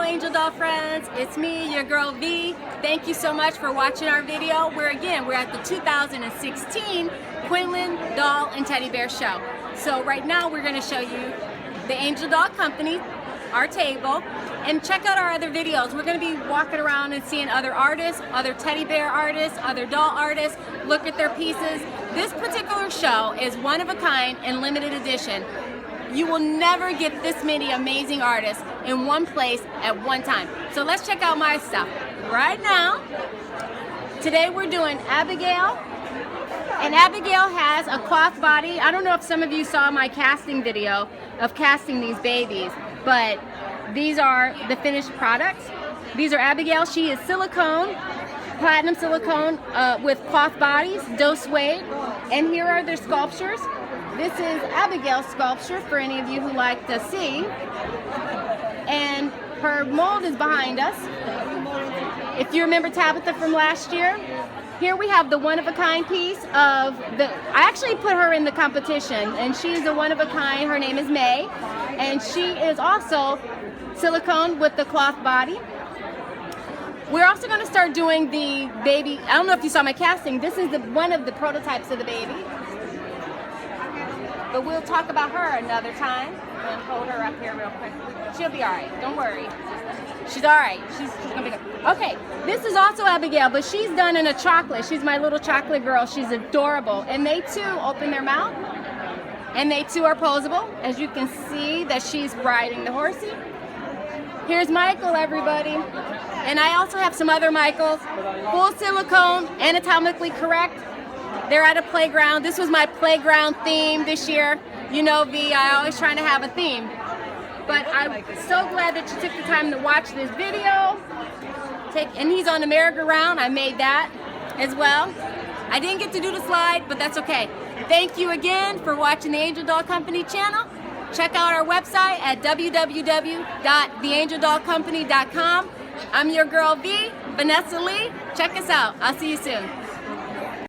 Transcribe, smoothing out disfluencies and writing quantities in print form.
Angel Doll friends, it's me, your girl V. Thank you so much for watching our video. We're at the 2016 Quinlan Doll and Teddy Bear Show. So right now we're going to show you the Angel Doll Company, our table, and check out our other videos. We're going to be walking around and seeing other artists, other teddy bear artists, other doll artists, look at their pieces. This particular show is one of a kind and limited edition. You will never get this many amazing artists in one place at one time. So let's check out my stuff right now. Today we're doing Abigail, and Abigail has a cloth body. I don't know if some of you saw my casting video of casting these babies, but these are the finished products. These are Abigail. She is silicone, platinum silicone with cloth bodies, doe suede, and here are their sculptures. This is Abigail's sculpture for any of you who like to see. And her mold is behind us. If you remember Tabitha from last year, here we have the one-of-a-kind piece of the, I actually put her in the competition, and she's a one-of-a-kind. Her name is May, and she is also silicone with the cloth body. We're also going to start doing the baby. I don't know if you saw my casting. This is one of the prototypes of the baby. But we'll talk about her another time. I'm gonna hold her up here real quick. She'll be all right. Don't worry. She's all right. She's gonna be good. Okay, this is also Abigail, but she's done in a chocolate. She's my little chocolate girl. She's adorable. And they too open their mouth, and they too are posable. As you can see that she's riding the horsey. Here's Michael, everybody. And I also have some other Michaels. Full silicone, anatomically correct. They're at a playground. This was my playground theme this year. You know, V, I always trying to have a theme. But I'm so glad that you took the time to watch this video. And he's on the merry-go-round. I made that as well. I didn't get to do the slide, but that's okay. Thank you again for watching the Angel Doll Company channel. Check out our website at www.theangeldollcompany.com. I'm your girl V, Vanessa Lee. Check us out. I'll see you soon.